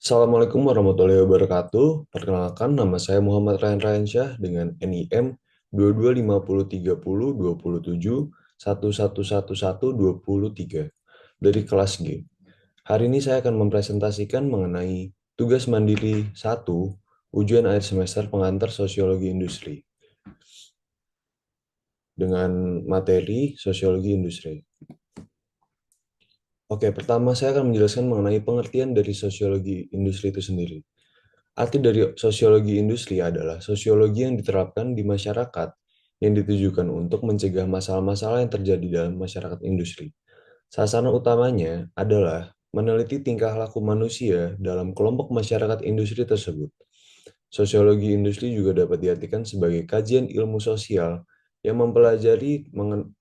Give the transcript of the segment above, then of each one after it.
Assalamualaikum warahmatullahi wabarakatuh. Perkenalkan, nama saya Muhammad Ryan Ryansyah dengan NIM 22503027111123 dari kelas G. Hari ini saya akan mempresentasikan mengenai tugas mandiri 1, ujian akhir semester pengantar sosiologi industri dengan materi sosiologi industri. Oke, pertama saya akan menjelaskan mengenai pengertian dari sosiologi industri itu sendiri. Arti dari sosiologi industri adalah sosiologi yang diterapkan di masyarakat yang ditujukan untuk mencegah masalah-masalah yang terjadi dalam masyarakat industri. Sasaran utamanya adalah meneliti tingkah laku manusia dalam kelompok masyarakat industri tersebut. Sosiologi industri juga dapat diartikan sebagai kajian ilmu sosial yang mempelajari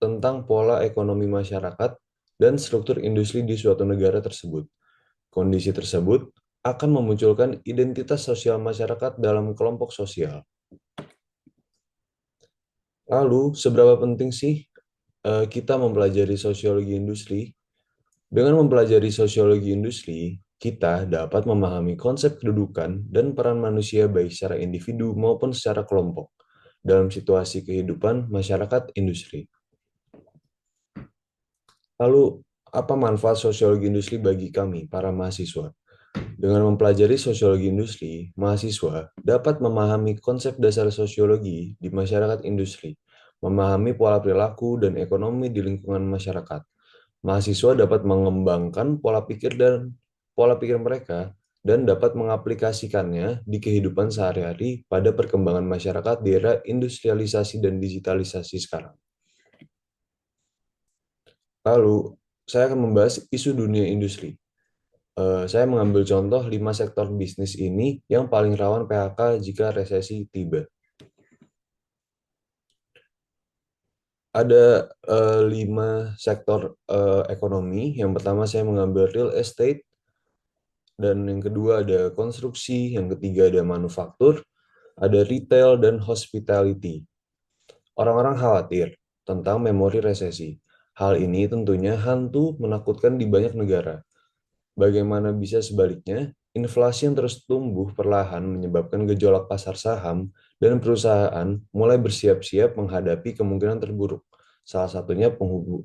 tentang pola ekonomi masyarakat dan struktur industri di suatu negara tersebut. Kondisi tersebut akan memunculkan identitas sosial masyarakat dalam kelompok sosial. Lalu, seberapa penting sih kita mempelajari sosiologi industri? Dengan mempelajari sosiologi industri, kita dapat memahami konsep kedudukan dan peran manusia baik secara individu maupun secara kelompok dalam situasi kehidupan masyarakat industri. Lalu, apa manfaat sosiologi industri bagi kami, para mahasiswa? Dengan mempelajari sosiologi industri, mahasiswa dapat memahami konsep dasar sosiologi di masyarakat industri, memahami pola perilaku dan ekonomi di lingkungan masyarakat. Mahasiswa dapat mengembangkan pola pikir mereka dan dapat mengaplikasikannya di kehidupan sehari-hari pada perkembangan masyarakat di era industrialisasi dan digitalisasi sekarang. Lalu, saya akan membahas isu dunia industri. Saya mengambil contoh 5 sektor bisnis ini yang paling rawan PHK jika resesi tiba. Ada 5 sektor ekonomi. Yang pertama saya mengambil real estate, dan yang kedua ada konstruksi, yang ketiga ada manufaktur, ada retail, dan hospitality. Orang-orang khawatir tentang memori resesi. Hal ini tentunya hantu menakutkan di banyak negara. Bagaimana bisa sebaliknya? Inflasi yang terus tumbuh perlahan menyebabkan gejolak pasar saham dan perusahaan mulai bersiap-siap menghadapi kemungkinan terburuk. Salah satunya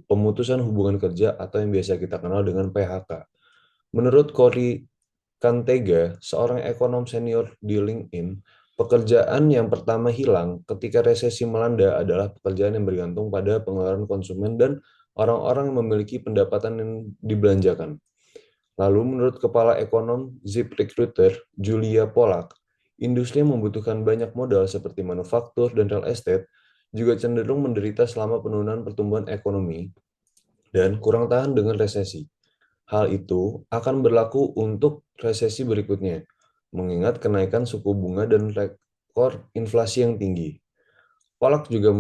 pemutusan hubungan kerja atau yang biasa kita kenal dengan PHK. Menurut Cory Kantega, seorang ekonom senior di LinkedIn, pekerjaan yang pertama hilang ketika resesi melanda adalah pekerjaan yang bergantung pada pengeluaran konsumen dan orang-orang yang memiliki pendapatan yang dibelanjakan. Lalu menurut Kepala Ekonom ZipRecruiter, Julia Pollak, industri yang membutuhkan banyak modal seperti manufaktur dan real estate juga cenderung menderita selama penurunan pertumbuhan ekonomi dan kurang tahan dengan resesi. Hal itu akan berlaku untuk resesi berikutnya, mengingat kenaikan suku bunga dan rekor inflasi yang tinggi. Pollak juga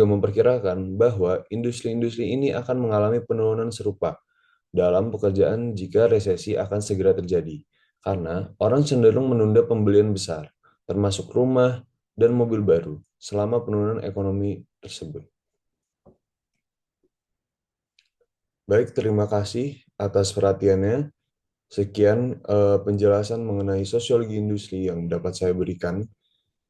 memperkirakan bahwa industri-industri ini akan mengalami penurunan serupa dalam pekerjaan jika resesi akan segera terjadi, karena orang cenderung menunda pembelian besar, termasuk rumah dan mobil baru, selama penurunan ekonomi tersebut. Baik, terima kasih atas perhatiannya. Sekian penjelasan mengenai sosiologi industri yang dapat saya berikan.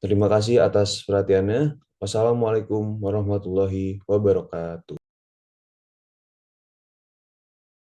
Terima kasih atas perhatiannya. Wassalamualaikum warahmatullahi wabarakatuh.